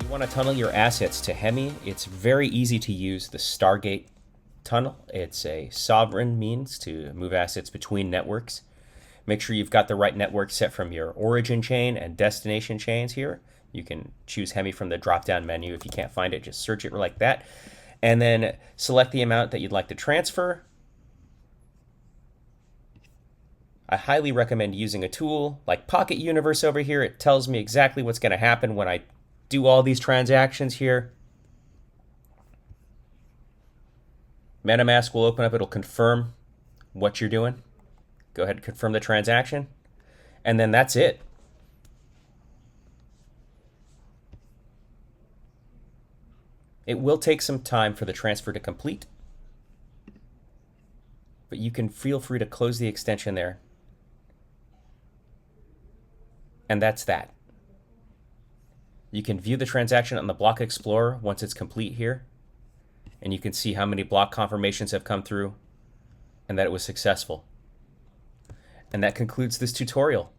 want to tunnel your assets to Hemi, it's very easy to use the Stargate tunnel. It's a sovereign means to move assets between networks. Make sure you've got the right network set from your origin chain and destination chains here. You can choose Hemi from the drop-down menu. If you can't find it, just search it like that. And then select the amount that you'd like to transfer. I highly recommend using a tool like Pocket Universe over here. It tells me exactly what's going to happen when I do all these transactions here. MetaMask will open up. It'll confirm what you're doing. Go ahead and confirm the transaction. And then that's it. It will take some time for the transfer to complete, but you can feel free to close the extension there. And that's that. You can view the transaction on the Block Explorer once it's complete here, and you can see how many block confirmations have come through and that it was successful. And that concludes this tutorial.